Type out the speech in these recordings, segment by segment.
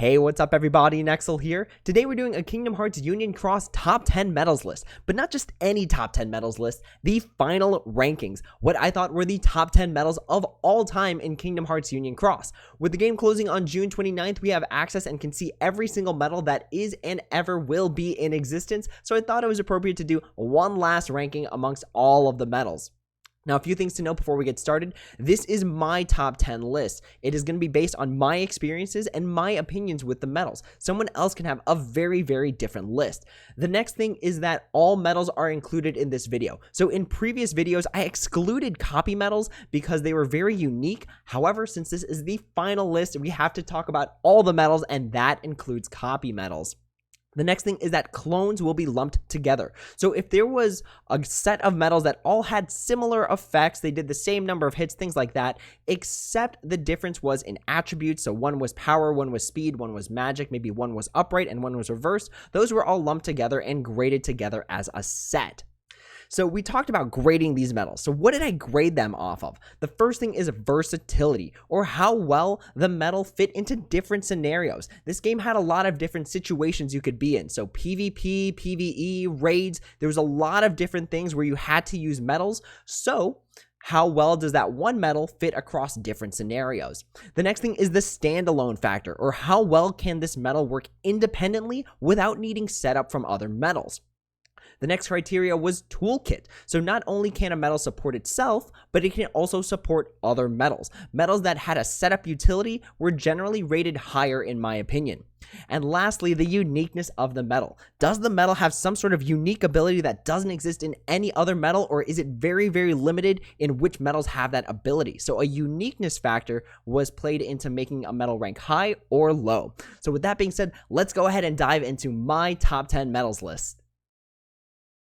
Hey, what's up everybody, Nexel here. Today we're doing a Kingdom Hearts Union Cross top 10 medals list, but not just any top 10 medals list, the final rankings, what I thought were the top 10 medals of all time in Kingdom Hearts Union Cross. With the game closing on June 29th, we have access and can see every single medal that is and ever will be in existence, so I thought it was appropriate to do one last ranking amongst all of the medals. Now, a few things to know before we get started. This is my top 10 list. It is going to be based on my experiences and my opinions with the medals. Someone else can have a very, very different list. The next thing is that all medals are included in this video. So in previous videos, I excluded copy medals because they were very unique. However, since this is the final list, we have to talk about all the medals, and that includes copy medals. The next thing is that clones will be lumped together. So if there was a set of medals that all had similar effects, they did the same number of hits, things like that, except the difference was in attributes. So one was power, one was speed, one was magic, maybe one was upright and one was reversed. Those were all lumped together and graded together as a set. So we talked about grading these medals. So what did I grade them off of? The first thing is versatility, or how well the medal fit into different scenarios. This game had a lot of different situations you could be in. So PvP, PvE, raids, there was a lot of different things where you had to use medals. So how well does that one medal fit across different scenarios? The next thing is the standalone factor, or how well can this medal work independently without needing setup from other medals? The next criteria was toolkit. So not only can a medal support itself, but it can also support other medals. Medals that had a setup utility were generally rated higher in my opinion. And lastly, the uniqueness of the medal. Does the medal have some sort of unique ability that doesn't exist in any other medal, or is it very, very limited in which medals have that ability? So a uniqueness factor was played into making a medal rank high or low. So with that being said, let's go ahead and dive into my top 10 medals list.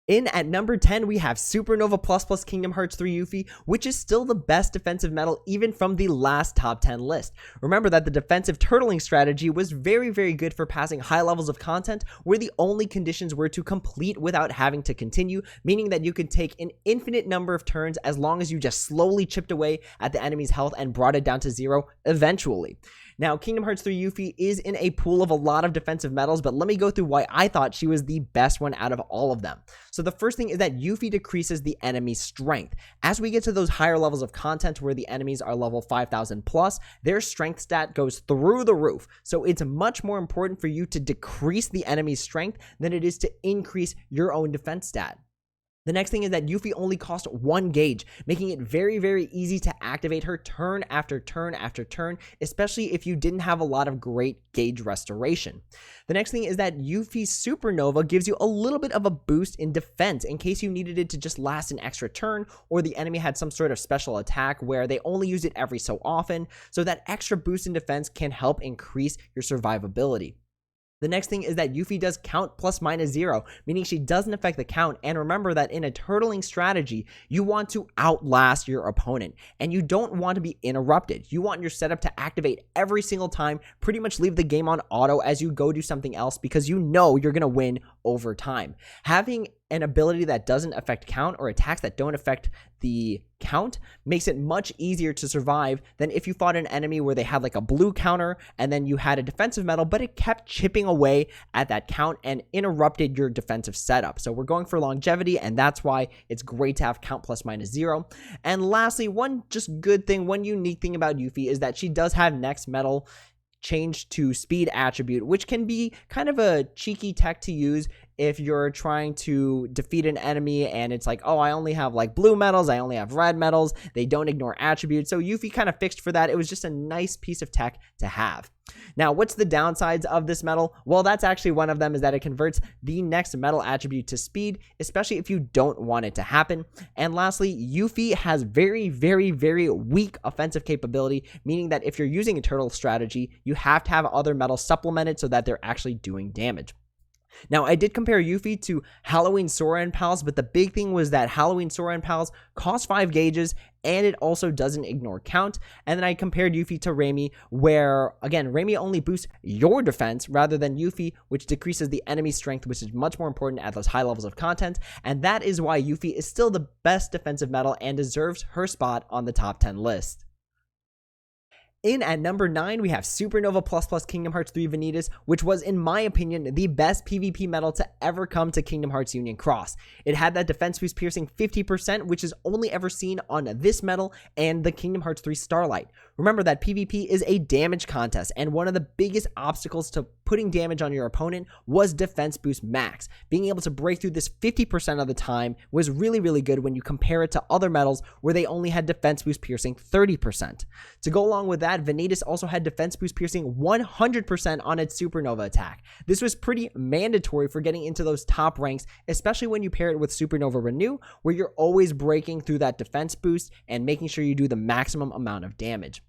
In at number 10, we have Supernova Plus Kingdom Hearts 3 Yuffie, which is still the best defensive medal even from the last top 10 list. Remember that the defensive turtling strategy was very, very good for passing high levels of content where the only conditions were to complete without having to continue, meaning that you could take an infinite number of turns as long as you just slowly chipped away at the enemy's health and brought it down to zero eventually. Now, Kingdom Hearts 3 Yuffie is in a pool of a lot of defensive medals, but let me go through why I thought she was the best one out of all of them. So the first thing is that Yuffie decreases the enemy's strength. As we get to those higher levels of content where the enemies are level 5,000 plus, their strength stat goes through the roof. So it's much more important for you to decrease the enemy's strength than it is to increase your own defense stat. The next thing is that Yuffie only costs 1 gauge, making it very, very easy to activate her turn after turn after turn, especially if you didn't have a lot of great gauge restoration. The next thing is that Yuffie's Supernova gives you a little bit of a boost in defense in case you needed it to just last an extra turn, or the enemy had some sort of special attack where they only use it every so often, so that extra boost in defense can help increase your survivability. The next thing is that Yuffie does count ±0, meaning she doesn't affect the count. And remember that in a turtling strategy, you want to outlast your opponent, and you don't want to be interrupted. You want your setup to activate every single time, pretty much leave the game on auto as you go do something else because you know you're going to win over time. Having an ability that doesn't affect count, or attacks that don't affect the count, makes it much easier to survive than if you fought an enemy where they had like a blue counter and then you had a defensive medal, but it kept chipping away at that count and interrupted your defensive setup. So we're going for longevity, and that's why it's great to have count ±0. And lastly, one just good thing, one unique thing about Yuffie is that she does have next medal changed to speed attribute, which can be kind of a cheeky tech to use if you're trying to defeat an enemy and it's like, oh, I only have like blue medals, I only have red medals, they don't ignore attributes. So Yuffie kind of fixed for that. It was just a nice piece of tech to have. Now, what's the downsides of this medal? Well, that's actually one of them, is that it converts the next medal attribute to speed, especially if you don't want it to happen. And lastly, Yuffie has very, very, very weak offensive capability, meaning that if you're using a turtle strategy, you have to have other medals supplemented so that they're actually doing damage. Now, I did compare Yuffie to Halloween Sora and Pals, but the big thing was that Halloween Sora and Pals cost 5 gauges, and it also doesn't ignore count. And then I compared Yuffie to Raimi, where, again, Raimi only boosts your defense rather than Yuffie, which decreases the enemy's strength, which is much more important at those high levels of content. And that is why Yuffie is still the best defensive medal and deserves her spot on the top 10 list. In at number 9, we have Supernova Plus Plus Kingdom Hearts 3 Vanitas, which was, in my opinion, the best PvP medal to ever come to Kingdom Hearts Union Cross. It had that defense boost piercing 50%, which is only ever seen on this medal and the Kingdom Hearts 3 Starlight. Remember that PvP is a damage contest, and one of the biggest obstacles to putting damage on your opponent was defense boost max. Being able to break through this 50% of the time was really, really good when you compare it to other medals where they only had defense boost piercing 30%. To go along with that, Vanitas also had defense boost piercing 100% on its Supernova attack. This was pretty mandatory for getting into those top ranks, especially when you pair it with Supernova Renew, where you're always breaking through that defense boost and making sure you do the maximum amount of damage.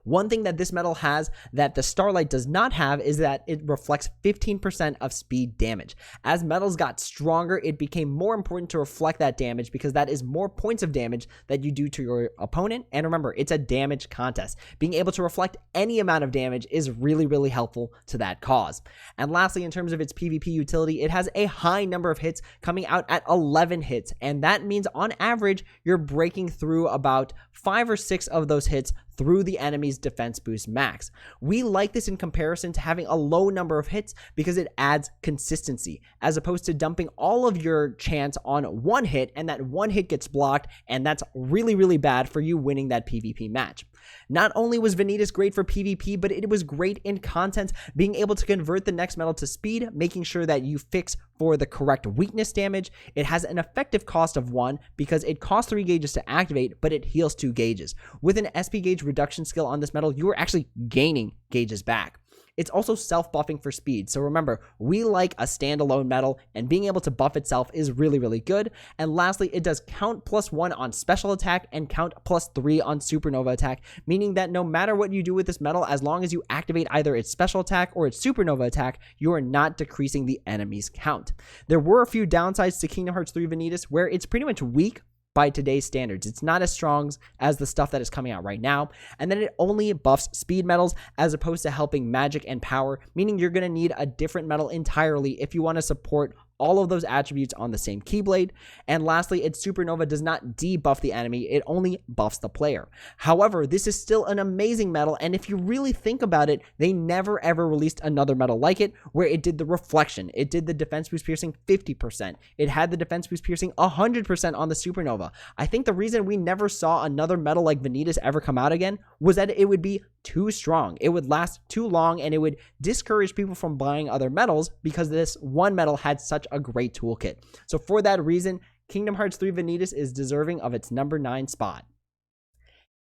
One thing that this medal has that the Starlight does not have is that it reflects 15% of speed damage. As medals got stronger, it became more important to reflect that damage because that is more points of damage that you do to your opponent. And remember, it's a damage contest. Being able to reflect any amount of damage is really, really helpful to that cause. And lastly, in terms of its PvP utility, it has a high number of hits coming out at 11 hits. And that means on average, you're breaking through about 5 or 6 of those hits through the enemy's defense boost max. We like this in comparison to having a low number of hits because it adds consistency, as opposed to dumping all of your chance on one hit and that one hit gets blocked, and that's really, really bad for you winning that PvP match. Not only was Vanitas great for PvP, but it was great in content, being able to convert the next medal to speed, making sure that you fix for the correct weakness damage. It has an effective cost of 1 because it costs 3 gauges to activate, but it heals 2 gauges. With an SP gauge reduction skill on this medal, you are actually gaining gauges back. It's also self-buffing for speed. So remember, we like a standalone medal, and being able to buff itself is really, really good. And lastly, it does count +1 on special attack and count +3 on supernova attack, meaning that no matter what you do with this medal, as long as you activate either its special attack or its supernova attack, you are not decreasing the enemy's count. There were a few downsides to Kingdom Hearts 3 Vanitas where it's pretty much weak by today's standards. It's not as strong as the stuff that is coming out right now, and then it only buffs speed medals as opposed to helping magic and power, meaning you're going to need a different medal entirely if you want to support all of those attributes on the same Keyblade. And lastly, its supernova does not debuff the enemy, it only buffs the player. However, this is still an amazing medal, and if you really think about it, they never ever released another medal like it where it did the reflection, it did the defense boost piercing 50%, it had the defense boost piercing 100% on the supernova. I think the reason we never saw another medal like Vanitas ever come out again was that it would be too strong, it would last too long, and it would discourage people from buying other medals because this one medal had such a great toolkit. So for that reason, Kingdom Hearts 3 Vanitas is deserving of its number 9 spot.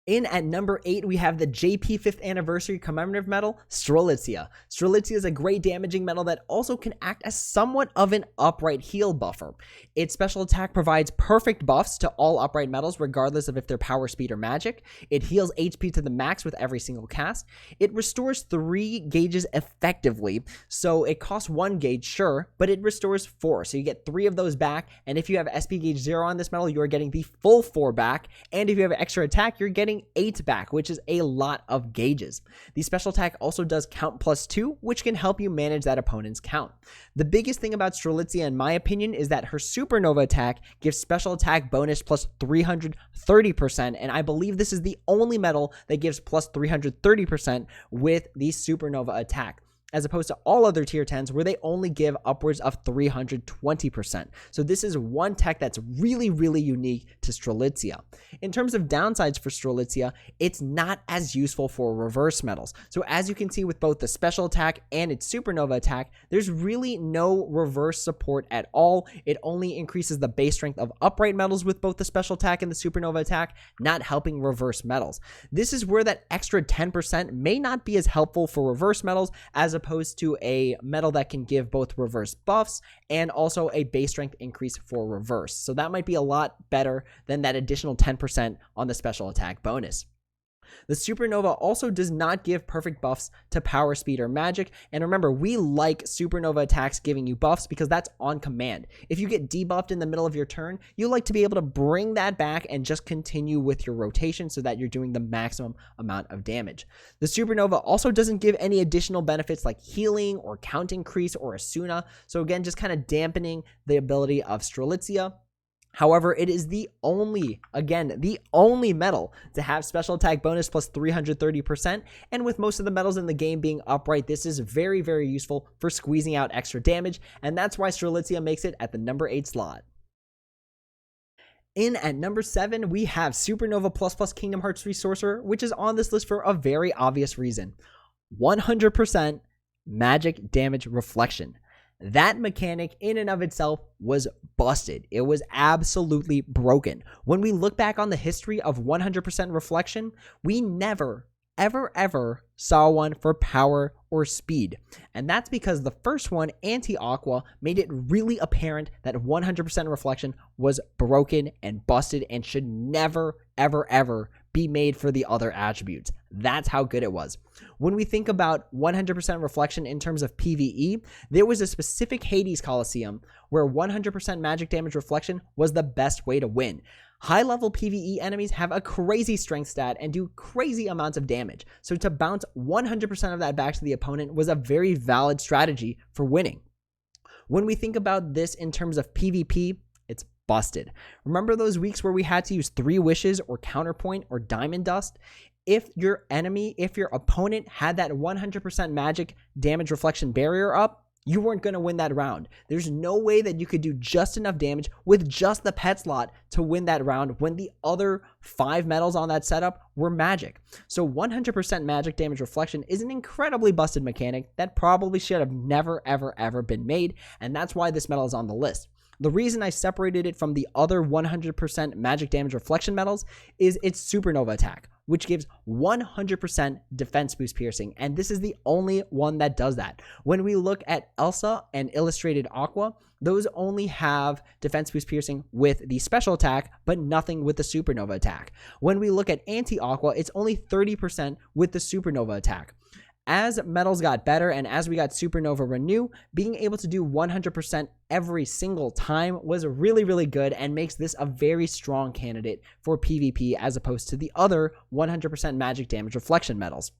In at number 8, we have the JP 5th Anniversary Commemorative Medal, Strelitzia. Strelitzia is a great damaging medal that also can act as somewhat of an upright heal buffer. Its special attack provides perfect buffs to all upright medals, regardless of if they're power, speed, or magic. It heals HP to the max with every single cast. It restores 3 gauges effectively, so it costs 1 gauge, sure, but it restores 4, so you get 3 of those back, and if you have SP gauge 0 on this medal, you are getting the full 4 back, and if you have extra attack, you're getting 8 back, which is a lot of gauges. The special attack also does count +2, which can help you manage that opponent's count. The biggest thing about Strelitzia, in my opinion, is that her supernova attack gives special attack bonus plus 330%, and I believe this is the only medal that gives plus 330% with the supernova attack, as opposed to all other tier 10s where they only give upwards of 320%. So this is one tech that's really, really unique to Strelitzia. In terms of downsides for Strelitzia, it's not as useful for reverse medals. So as you can see with both the special attack and its supernova attack, there's really no reverse support at all. It only increases the base strength of upright medals with both the special attack and the supernova attack, not helping reverse medals. This is where that extra 10% may not be as helpful for reverse medals as opposed to a medal that can give both reverse buffs and also a base strength increase for reverse. So that might be a lot better than that additional 10% on the special attack bonus. The supernova also does not give perfect buffs to power, speed, or magic. And remember, we like supernova attacks giving you buffs because that's on command. If you get debuffed in the middle of your turn, you like to be able to bring that back and just continue with your rotation so that you're doing the maximum amount of damage. The supernova also doesn't give any additional benefits like healing or count increase or Asuna. So again, just kind of dampening the ability of Strelitzia. However, it is the only medal to have special attack bonus plus 330%, and with most of the medals in the game being upright, this is very, very useful for squeezing out extra damage, and that's why Strelitzia makes it at the number 8 slot. In at number 7, we have Supernova plus Kingdom Hearts 3 Sorcerer, which is on this list for a very obvious reason. 100% magic damage reflection. That mechanic in and of itself was busted. It was absolutely broken. When we look back on the history of 100% reflection, we never, ever saw one for power or speed. And that's because the first one, Anti-Aqua, made it really apparent that 100% reflection was broken and busted and should never, ever be made for the other attributes. That's how good it was. When we think about 100% reflection in terms of PvE, there was a specific Hades Coliseum where 100% magic damage reflection was the best way to win. High-level PvE enemies have a crazy strength stat and do crazy amounts of damage, so to bounce 100% of that back to the opponent was a very valid strategy for winning. When we think about this in terms of PvP, it's busted. Remember those weeks where we had to use 3 wishes or counterpoint or diamond dust? If your opponent had that 100% magic damage reflection barrier up, you weren't going to win that round. There's no way that you could do just enough damage with just the pet slot to win that round when the other 5 medals on that setup were magic. So 100% magic damage reflection is an incredibly busted mechanic that probably should have never, ever been made, and that's why this medal is on the list. The reason I separated it from the other 100% magic damage reflection medals is its Supernova attack, which gives 100% defense boost piercing, and this is the only one that does that. When we look at Elsa and Illustrated Aqua, those only have defense boost piercing with the special attack, but nothing with the Supernova attack. When we look at Anti-Aqua, it's only 30% with the Supernova attack. As medals got better and as we got Supernova Renew, being able to do 100% every single time was really good and makes this a very strong candidate for PvP as opposed to the other 100% magic damage reflection medals.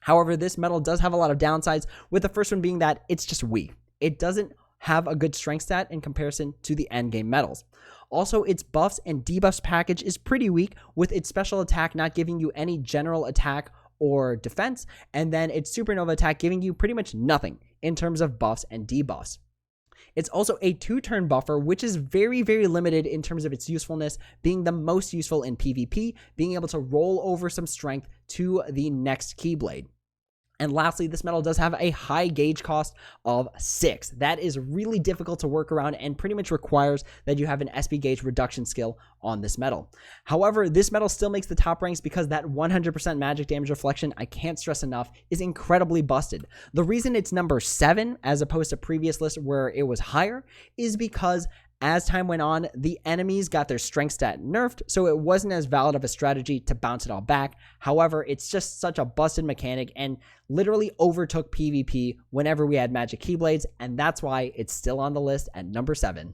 However, this medal does have a lot of downsides, with the first one being that it's just weak. It doesn't have a good strength stat in comparison to the endgame medals. Also, its buffs and debuffs package is pretty weak, with its special attack not giving you any general attack or defense, and then its Supernova attack giving you pretty much nothing in terms of buffs and debuffs. It's also a 2-turn buffer, which is very limited in terms of its usefulness, being the most useful in PvP, being able to roll over some strength to the next Keyblade. And lastly, this medal does have a high gauge cost of 6. That is really difficult to work around and pretty much requires that you have an SP gauge reduction skill on this medal. However, this medal still makes the top ranks because that 100% magic damage reflection, I can't stress enough, is incredibly busted. The reason it's number 7 as opposed to previous lists where it was higher is because as time went on, the enemies got their strength stat nerfed, so it wasn't as valid of a strategy to bounce it all back. However, it's just such a busted mechanic and literally overtook PvP whenever we had magic Keyblades, and that's why it's still on the list at number 7.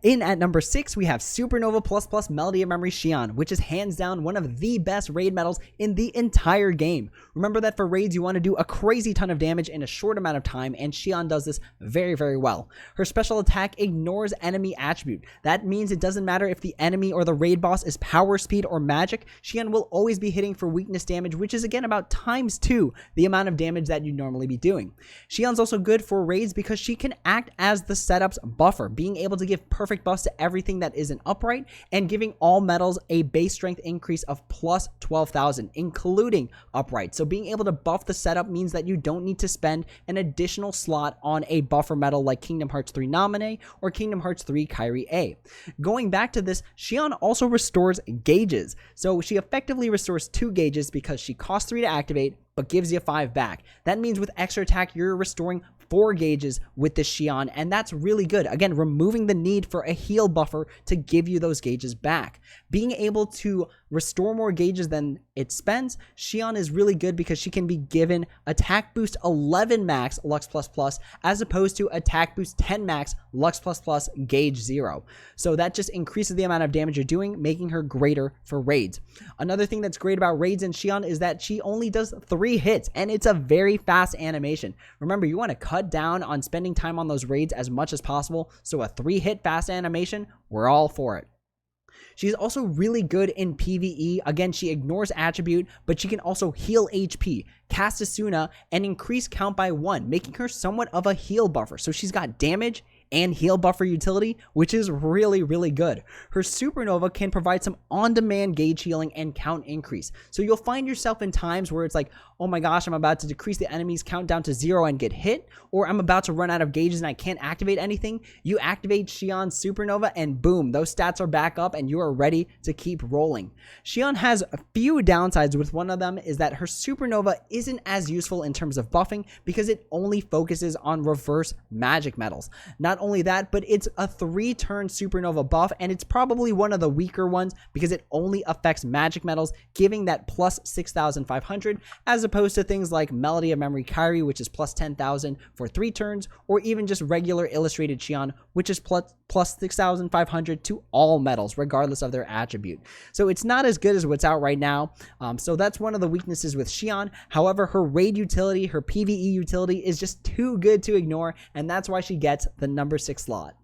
In at number 6, we have Supernova Melody of Memory Xion, which is hands down one of the best raid medals in the entire game. Remember that for raids, you want to do a crazy ton of damage in a short amount of time, and Xion does this very well. Her special attack ignores enemy attribute. That means it doesn't matter if the enemy or the raid boss is power, speed, or magic, Xion will always be hitting for weakness damage, which is again about ×2 the amount of damage that you'd normally be doing. Xion's also good for raids because she can act as the setup's buffer, being able to give perfect buffs to everything that isn't upright and giving all medals a base strength increase of plus 12,000, including upright. So being able to buff the setup means that you don't need to spend an additional slot on a buffer medal like Kingdom Hearts 3 Naminé or Kingdom Hearts 3 Kairi A. Going back to this, Xion also restores gauges. So she effectively restores 2 gauges because she costs 3 to activate but gives you 5 back. That means with extra attack, you're restoring 4 gauges with this Xion, and that's really good. Again, removing the need for a heal buffer to give you those gauges back. Being able to restore more gauges than it spends, Xion is really good because she can be given attack boost 11 max Lux++, as opposed to attack boost 10 max Lux++ gauge 0. So that just increases the amount of damage you're doing, making her greater for raids. Another thing that's great about raids in Xion is that she only does 3 hits, and it's a very fast animation. Remember, you want to cut down on spending time on those raids as much as possible, so a 3-hit fast animation, we're all for it. She's also really good in PvE. Again, she ignores attribute, but she can also heal HP, cast Asuna, and increase count by 1, making her somewhat of a heal buffer. So she's got damage and heal buffer utility, which is really, really good. Her supernova can provide some on-demand gauge healing and count increase. So you'll find yourself in times where it's like, oh my gosh, I'm about to decrease the enemy's count down to 0 and get hit, or I'm about to run out of gauges and I can't activate anything. You activate Xion's supernova and boom, those stats are back up and you are ready to keep rolling. Xion has a few downsides. With one of them is that her supernova isn't as useful in terms of buffing because it only focuses on reverse magic metals. Not only that, but it's a 3-turn supernova buff, and it's probably one of the weaker ones because it only affects magic metals, giving that plus 6,500, as opposed to things like Melody of Memory Kyrie, which is plus 10,000 for 3 turns, or even just regular illustrated Xion, which is plus 6,500 to all metals, regardless of their attribute. So it's not as good as what's out right now. So that's one of the weaknesses with Xion. However, her raid utility, her PvE utility is just too good to ignore, and that's why she gets the number 6 slot.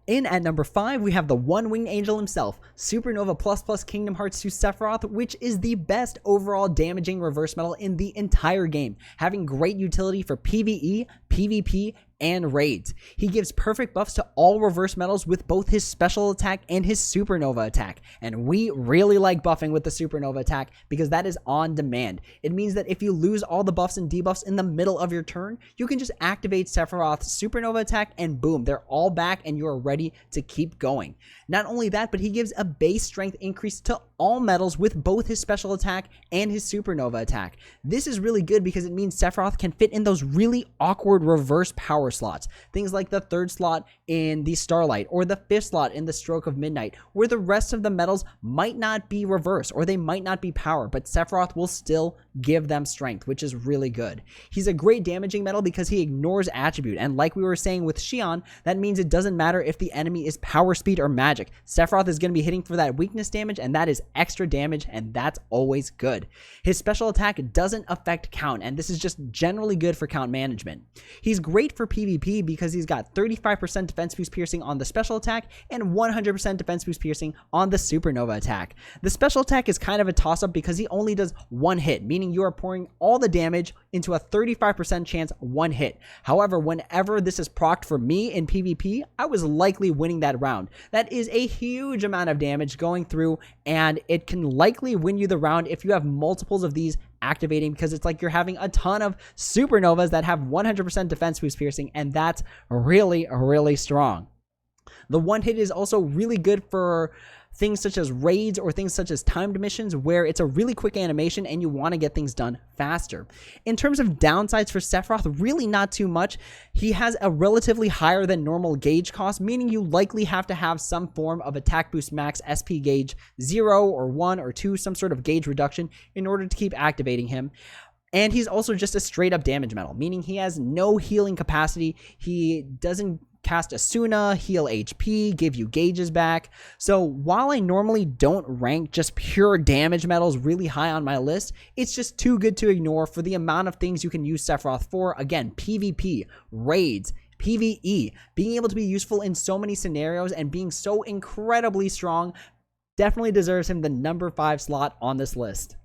In at number 5, we have the one-winged angel himself, Supernova++ Kingdom Hearts 2 Sephiroth, which is the best overall damaging reverse metal in the entire game, having great utility for PvE, PvP, and raids. He gives perfect buffs to all reverse metals with both his special attack and his supernova attack, and we really like buffing with the supernova attack because that is on demand. It means that if you lose all the buffs and debuffs in the middle of your turn, you can just activate Sephiroth's supernova attack and boom, they're all back and you are ready to keep going. Not only that, but he gives a base strength increase to all metals with both his special attack and his supernova attack. This is really good because it means Sephiroth can fit in those really awkward reverse power slots. Things like the 3rd slot in the Starlight or the 5th slot in the Stroke of Midnight, where the rest of the metals might not be reverse or they might not be power, but Sephiroth will still give them strength, which is really good. He's a great damaging metal because he ignores attribute, and like we were saying with Xion, that means it doesn't matter if the enemy is power, speed, or magic. Sephiroth is going to be hitting for that weakness damage, and that is extra damage, and that's always good. His special attack doesn't affect count, and this is just generally good for count management. He's great for PvP because he's got 35% defense boost piercing on the special attack and 100% defense boost piercing on the supernova attack. The special attack is kind of a toss-up because he only does 1 hit, meaning you are pouring all the damage into a 35% chance 1 hit. However, whenever this is procced for me in PvP, I was likely winning that round. That is a huge amount of damage going through, and it can likely win you the round if you have multiples of these activating, because it's like you're having a ton of supernovas that have 100% defense boost piercing, and that's really, really strong. The 1 hit is also really good for things such as raids or things such as timed missions where it's a really quick animation and you want to get things done faster. In terms of downsides for Sephiroth, really not too much. He has a relatively higher than normal gauge cost, meaning you likely have to have some form of attack boost max SP gauge 0 or 1 or 2, some sort of gauge reduction in order to keep activating him. And he's also just a straight up damage metal, meaning he has no healing capacity. He doesn't cast Asuna, heal HP, give you gauges back. So while I normally don't rank just pure damage metals really high on my list, it's just too good to ignore for the amount of things you can use Sephiroth for. Again, PvP, raids, PvE, being able to be useful in so many scenarios and being so incredibly strong definitely deserves him the number 5 slot on this list.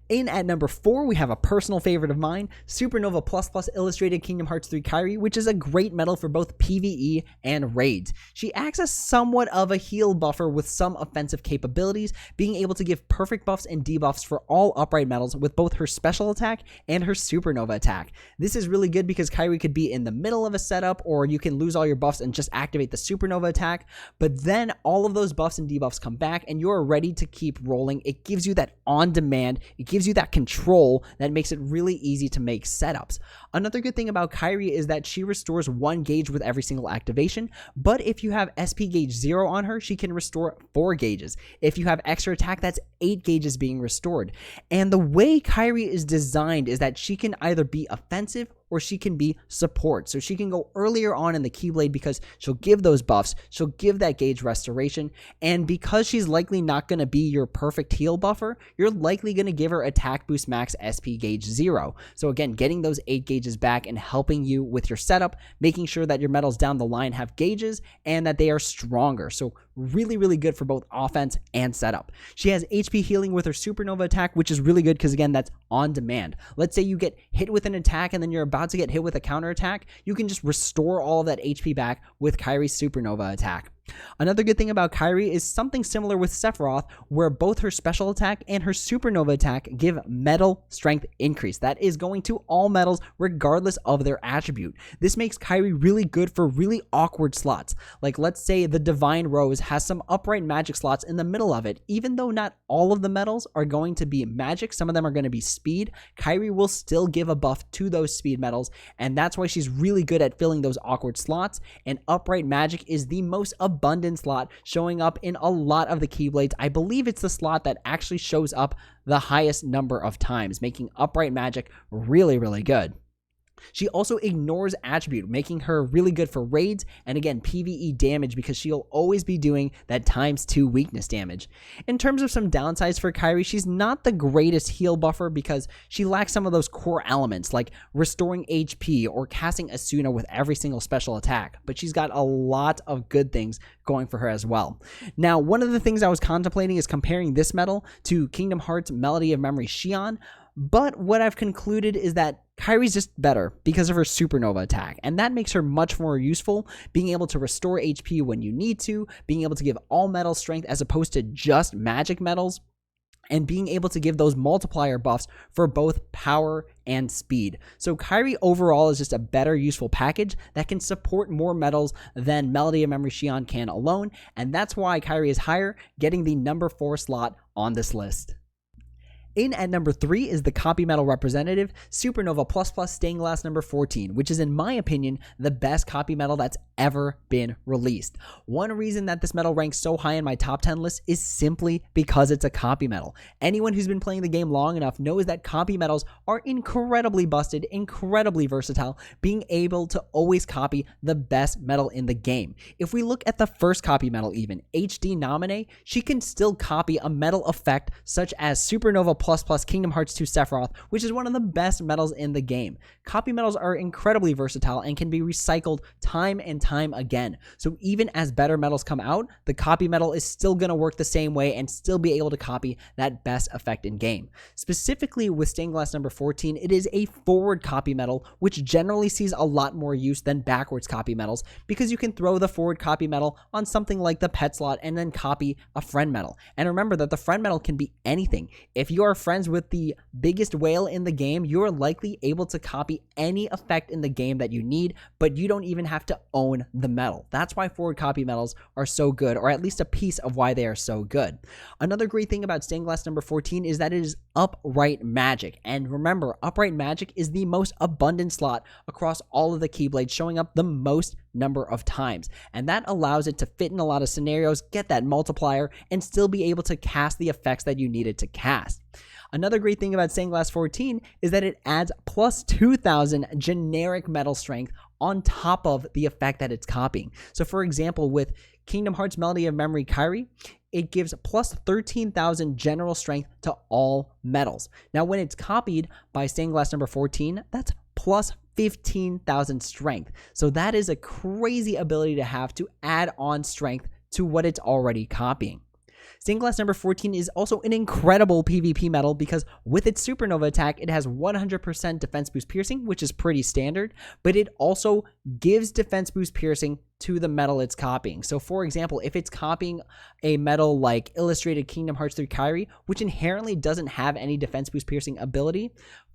In at number 4, we have a personal favorite of mine, Supernova++ Illustrated Kingdom Hearts 3 Kyrie, which is a great metal for both PvE and raids. She acts as somewhat of a heal buffer with some offensive capabilities, being able to give perfect buffs and debuffs for all upright metals with both her special attack and her supernova attack. This is really good because Kyrie could be in the middle of a setup, or you can lose all your buffs and just activate the supernova attack, but then all of those buffs and debuffs come back and you're ready to keep rolling. It gives you that on demand, it gives gives you that control that makes it really easy to make setups. Another good thing about Kyrie is that she restores 1 gauge with every single activation, but if you have SP gauge 0 on her, she can restore 4 gauges. If you have extra attack, that's 8 gauges being restored. And the way Kyrie is designed is that she can either be offensive or she can be support. So she can go earlier on in the Keyblade because she'll give those buffs, she'll give that gauge restoration, and because she's likely not going to be your perfect heal buffer, you're likely going to give her attack boost max SP gauge 0. So again, getting those 8 gauges back and helping you with your setup, making sure that your medals down the line have gauges and that they are stronger. So really, really good for both offense and setup. She has HP healing with her supernova attack, which is really good because again, that's on demand. Let's say you get hit with an attack and then you're about to get hit with a counter attack, you can just restore all of that HP back with Kyrie's supernova attack. Another good thing about Kyrie is something similar with Sephiroth, where both her special attack and her supernova attack give metal strength increase. That is going to all metals regardless of their attribute. This makes Kyrie really good for really awkward slots. Like let's say the Divine Rose has some upright magic slots in the middle of it. Even though not all of the metals are going to be magic, some of them are going to be speed, Kyrie will still give a buff to those speed metals, and that's why she's really good at filling those awkward slots, and upright magic is the most abundant slot, showing up in a lot of the Keyblades. I believe it's the slot that actually shows up the highest number of times, making upright magic really, really good. She also ignores attribute, making her really good for raids and again PvE damage because she'll always be doing that ×2 weakness damage. In terms of some downsides for Kyrie, she's not the greatest heal buffer because she lacks some of those core elements like restoring HP or casting Asuna with every single special attack, but she's got a lot of good things going for her as well. Now, one of the things I was contemplating is comparing this medal to Kingdom Hearts Melody of Memory Xion, but what I've concluded is that Kyrie's just better because of her supernova attack, and that makes her much more useful, being able to restore HP when you need to, being able to give all metal strength as opposed to just magic metals, and being able to give those multiplier buffs for both power and speed. So Kyrie overall is just a better useful package that can support more metals than Melody of Memory Xion can alone, and that's why Kyrie is higher, getting the number 4 slot on this list. In at number 3 is the copy metal representative, Supernova Plus Plus Stained Glass number 14, which is in my opinion the best copy metal that's ever been released. One reason that this metal ranks so high in my top 10 list is simply because it's a copy metal. Anyone who's been playing the game long enough knows that copy metals are incredibly busted, incredibly versatile, being able to always copy the best metal in the game. If we look at the first copy metal even, HD Nominee, she can still copy a metal effect such as Supernova Plus Plus Kingdom Hearts 2 Sephiroth, which is one of the best metals in the game. Copy metals are incredibly versatile and can be recycled time and time again. So even as better metals come out, the copy metal is still going to work the same way and still be able to copy that best effect in game. Specifically with Stained Glass number 14, it is a forward copy metal, which generally sees a lot more use than backwards copy metals because you can throw the forward copy metal on something like the pet slot and then copy a friend metal. And remember that the friend metal can be anything. If you are friends with the biggest whale in the game, you are likely able to copy any effect in the game that you need, but you don't even have to own the metal. That's why forward copy metals are so good, or at least a piece of why they are so good. Another great thing about Stained Glass number 14 is that it is upright magic. And remember, upright magic is the most abundant slot across all of the Keyblades, showing up the most number of times. And that allows it to fit in a lot of scenarios, get that multiplier, and still be able to cast the effects that you needed to cast. Another great thing about Stained Glass 14 is that it adds plus 2,000 generic metal strength on top of the effect that it's copying. So for example, with Kingdom Hearts Melody of Memory Kyrie, it gives plus 13,000 general strength to all metals. Now when it's copied by Stained Glass number 14, that's plus 15,000 strength. So that is a crazy ability to have to add on strength to what it's already copying. Stained Glass number 14 is also an incredible PvP metal because with its supernova attack, it has 100% defense boost piercing, which is pretty standard, but it also gives defense boost piercing to the metal it's copying. So for example, if it's copying a metal like Illustrated Kingdom Hearts 3 Kyrie, which inherently doesn't have any defense boost piercing ability,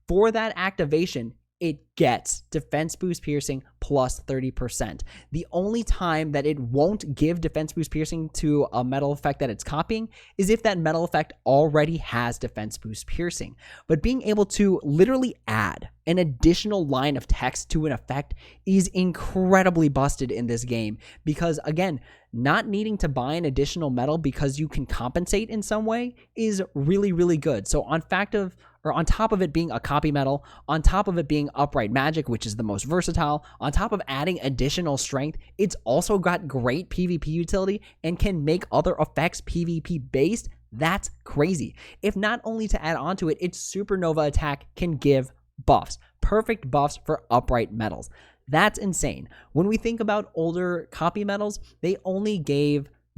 for that activation, it gets defense boost piercing plus 30%. The only time that it won't give defense boost piercing to a metal effect that it's copying is if that metal effect already has defense boost piercing. But being able to literally add an additional line of text to an effect is incredibly busted in this game because, again, not needing to buy an additional metal because you can compensate in some way is really, really good. So on top of it being a copy metal, on top of it being upright magic, which is the most versatile, on top of adding additional strength, it's also got great PvP utility and can make other effects PvP based. That's crazy. If not only to add on to it, its supernova attack can give buffs, perfect buffs for upright metals. That's insane. When we think about older copy metals, the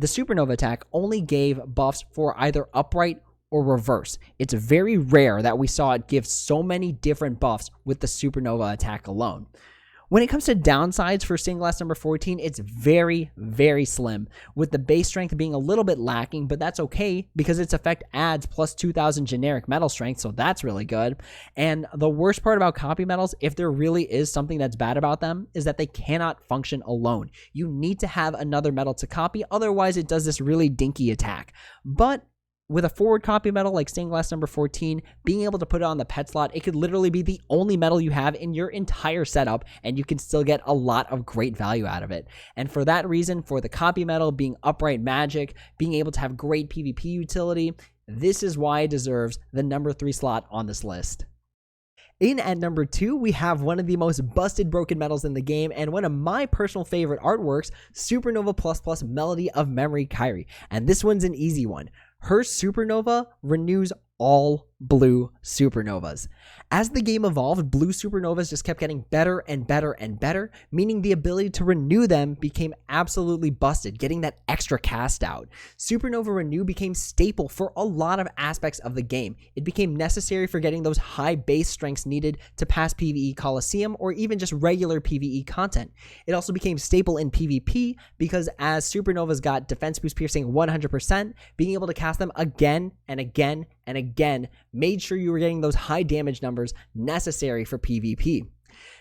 supernova attack only gave buffs for either upright or reverse. It's very rare that we saw it give so many different buffs with the supernova attack alone. When it comes to downsides for stained glass number 14, it's very, very slim, with the base strength being a little bit lacking, but that's okay because its effect adds plus 2,000 generic metal strength, so that's really good. And the worst part about copy metals, if there really is something that's bad about them, is that they cannot function alone. You need to have another metal to copy, otherwise it does this really dinky attack. But with a forward copy metal like stained glass number 14, being able to put it on the pet slot, it could literally be the only metal you have in your entire setup, and you can still get a lot of great value out of it. And for that reason, for the copy metal being upright magic, being able to have great PvP utility, this is why it deserves the number 3 slot on this list. In at number 2, we have one of the most busted broken metals in the game and one of my personal favorite artworks, Supernova ++ Melody of Memory Kyrie. And this one's an easy one. Her supernova renews all blue supernovas. As the game evolved, blue supernovas just kept getting better and better and better, meaning the ability to renew them became absolutely busted, getting that extra cast out. Supernova Renew became staple for a lot of aspects of the game. It became necessary for getting those high base strengths needed to pass PvE Coliseum or even just regular PvE content. It also became staple in PvP because as supernovas got defense boost piercing 100%, being able to cast them again and again and again made sure you were getting those high damage numbers necessary for PvP.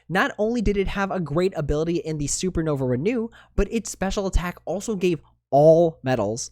Not only did it have a great ability in the Supernova Renew, but its special attack also gave all metals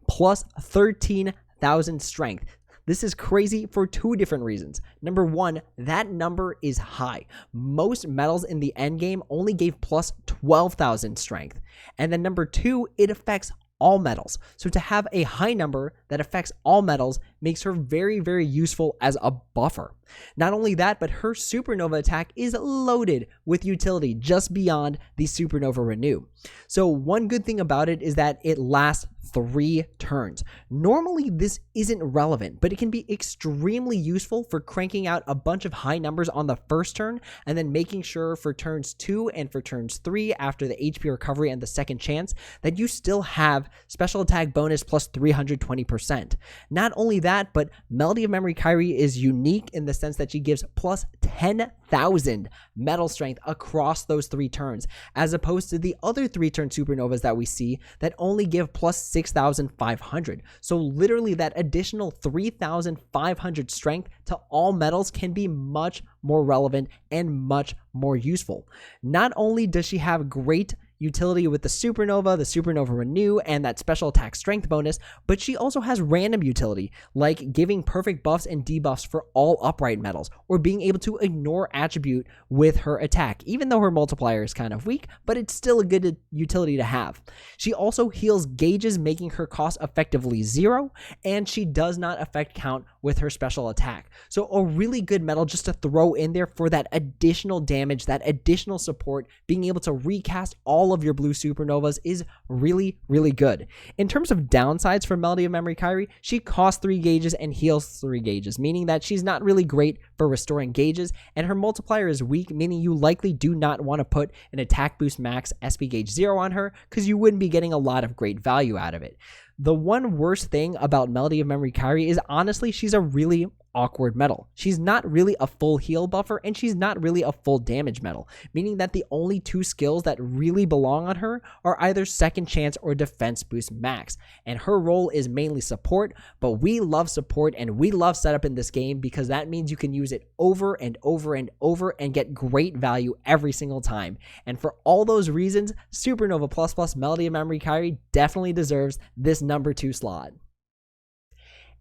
plus 13,000 strength. This is crazy for 2 different reasons. Number 1, that number is high. Most metals in the endgame only gave plus 12,000 strength. And then number 2, it affects all metals. So to have a high number that affects all metals makes her very, very useful as a buffer. Not only that, but her supernova attack is loaded with utility just beyond the Supernova Renew. So one good thing about it is that it lasts 3 turns. Normally this isn't relevant, but it can be extremely useful for cranking out a bunch of high numbers on the first turn and then making sure for turns 2 and for turns 3 after the HP recovery and the second chance that you still have special attack bonus plus 320%. Not only that, but Melody of Memory Kyrie is unique in the sense that she gives plus 10,000 metal strength across those 3 turns, as opposed to the other 3-turn supernovas that we see that only give plus 6,500. So literally that additional 3,500 strength to all metals can be much more relevant and much more useful. Not only does she have great utility with the Supernova Renew, and that special attack strength bonus, but she also has random utility, like giving perfect buffs and debuffs for all upright metals, or being able to ignore attribute with her attack, even though her multiplier is kind of weak, but it's still a good utility to have. She also heals gauges, making her cost effectively 0, and she does not affect count with her special attack. So a really good metal just to throw in there for that additional damage, that additional support, being able to recast all of your blue supernovas is really, really good. In terms of downsides for Melody of Memory Kyrie, she costs 3 gauges and heals 3 gauges, meaning that she's not really great for restoring gauges, and her multiplier is weak, meaning you likely do not want to put an attack boost max SP gauge 0 on her because you wouldn't be getting a lot of great value out of it. The one worst thing about Melody of Memory Kyrie is honestly she's a really awkward medal. She's not really a full heal buffer, and she's not really a full damage medal, meaning that the only two skills that really belong on her are either second chance or defense boost max. And her role is mainly support, but we love support and we love setup in this game because that means you can use it over and over and over and get great value every single time. And for all those reasons, Supernova Plus Plus Melody of Memory Kyrie definitely deserves this number 2 slot.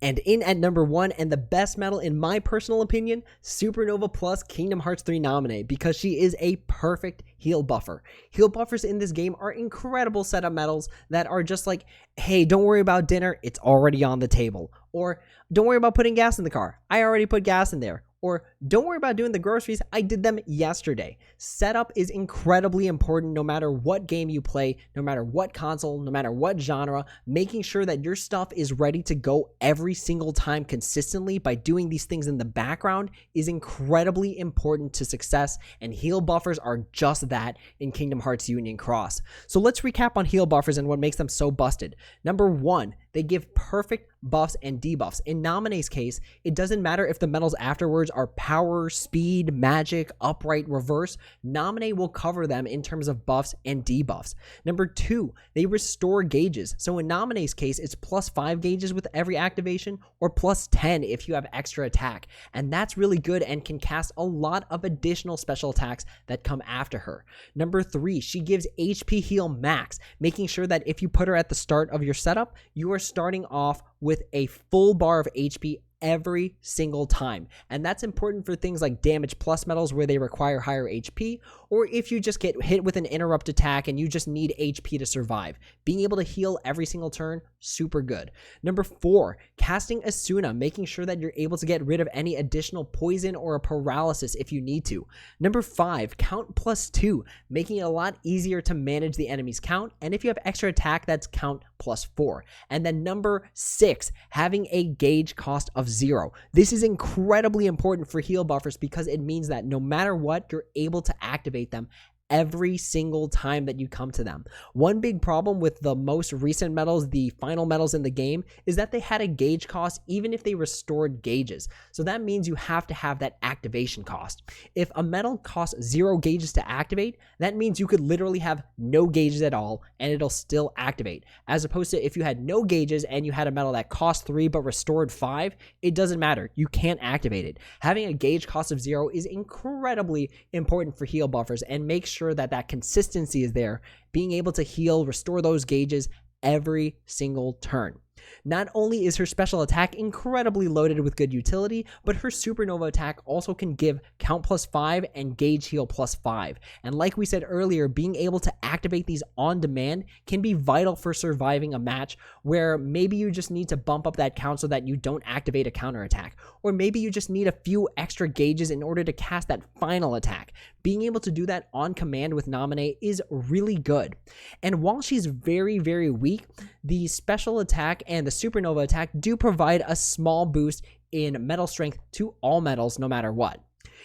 And in at number 1, and the best medal in my personal opinion, Supernova Plus Kingdom Hearts 3 Nominee, because she is a perfect heal buffer. Heal buffers in this game are incredible setup medals that are just like, hey, don't worry about dinner, it's already on the table. Or don't worry about putting gas in the car, I already put gas in there. Or don't worry about doing the groceries, I did them yesterday. Setup is incredibly important no matter what game you play, no matter what console, no matter what genre. Making sure that your stuff is ready to go every single time consistently by doing these things in the background is incredibly important to success, and heal buffers are just that in Kingdom Hearts Union Cross. So let's recap on heal buffers and what makes them so busted. Number 1, they give perfect buffs and debuffs. In Nominee's case, it doesn't matter if the medals afterwards are power, speed, magic, upright, reverse. Nominee will cover them in terms of buffs and debuffs. Number 2, they restore gauges. So in Nominee's case, it's plus 5 gauges with every activation or plus 10 if you have extra attack. And that's really good and can cast a lot of additional special attacks that come after her. Number 3, she gives HP heal max, making sure that if you put her at the start of your setup, you are starting off with a full bar of HP every single time. And that's important for things like damage plus medals where they require higher HP, or if you just get hit with an interrupt attack and you just need HP to survive. Being able to heal every single turn, super good. Number 4, casting Asuna, making sure that you're able to get rid of any additional poison or a paralysis if you need to. Number 5, count plus 2, making it a lot easier to manage the enemy's count, and if you have extra attack, that's count plus 4. And then number 6, having a gauge cost of 0. This is incredibly important for heal buffers because it means that no matter what, you're able to activate them every single time that you come to them. One big problem with the most recent medals, the final medals in the game, is that they had a gauge cost even if they restored gauges. So that means you have to have that activation cost. If a medal costs 0 gauges to activate, that means you could literally have no gauges at all and it'll still activate. As opposed to if you had no gauges and you had a medal that cost 3 but restored 5, it doesn't matter. You can't activate it. Having a gauge cost of 0 is incredibly important for heal buffers and makes sure that that consistency is there, being able to heal, restore those gauges every single turn. Not only is her special attack incredibly loaded with good utility, but her supernova attack also can give count plus 5 and gauge heal plus 5. And like we said earlier, being able to activate these on demand can be vital for surviving a match where maybe you just need to bump up that count so that you don't activate a counter attack. Or maybe you just need a few extra gauges in order to cast that final attack. Being able to do that on command with Nominee is really good. And while she's very, very weak, the special attack and the supernova attack do provide a small boost in medal strength to all medals no matter what.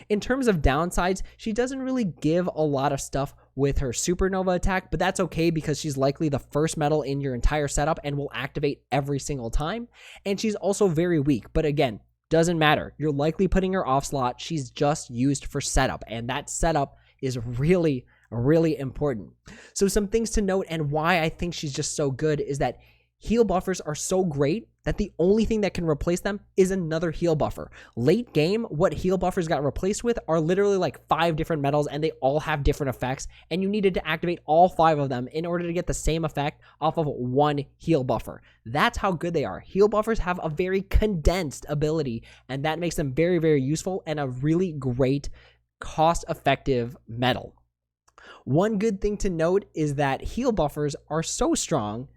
In terms of downsides, she doesn't really give a lot of stuff with her supernova attack, but that's okay because she's likely the first medal in your entire setup and will activate every single time. And she's also very weak, but again, doesn't matter. You're likely putting her off slot. She's just used for setup, and that setup is really important. So some things to note and why I think she's just so good is that heal buffers are so great that the only thing that can replace them is another heal buffer. Late game, what heal buffers got replaced with are literally like 5 different medals and they all have different effects, and you needed to activate all 5 of them in order to get the same effect off of one heal buffer. That's how good they are. Heal buffers have a very condensed ability, and that makes them very, very useful and a really great cost-effective medal. One good thing to note is that heal buffers are so strong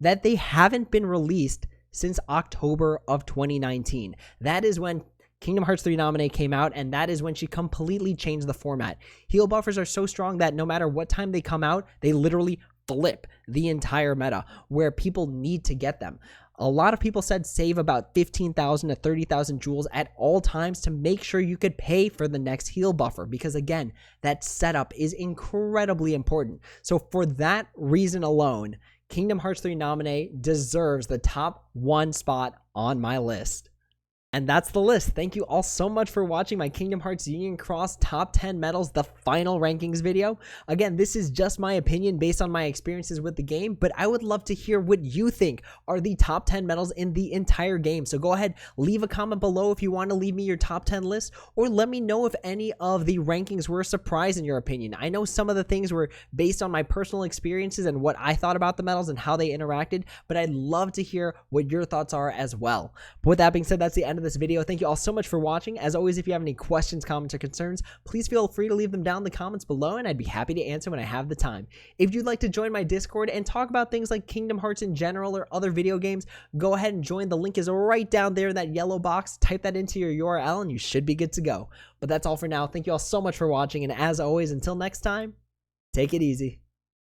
that they haven't been released since October of 2019. That is when Kingdom Hearts 3 Nominee came out, and that is when she completely changed the format. Heal buffers are so strong that no matter what time they come out, they literally flip the entire meta where people need to get them. A lot of people said save about 15,000 to 30,000 jewels at all times to make sure you could pay for the next heal buffer, because again, that setup is incredibly important. So for that reason alone, Kingdom Hearts 3 Nominee deserves the top 1 spot on my list. And that's the list. Thank you all so much for watching my Kingdom Hearts Union Cross Top 10 Medals, the final rankings video. Again, this is just my opinion based on my experiences with the game, but I would love to hear what you think are the top 10 medals in the entire game. So go ahead, leave a comment below if you want to leave me your top 10 list, or let me know if any of the rankings were a surprise in your opinion. I know some of the things were based on my personal experiences and what I thought about the medals and how they interacted, but I'd love to hear what your thoughts are as well. But with that being said, that's the end of this video. Thank you all so much for watching. As always, if you have any questions, comments, or concerns, please feel free to leave them down in the comments below, and I'd be happy to answer when I have the time. If you'd like to join my Discord and talk about things like Kingdom Hearts in general or other video games, go ahead and join. The link is right down there in that yellow box. Type that into your URL and you should be good to go. But that's all for now. Thank you all so much for watching, and as always, until next time, take it easy.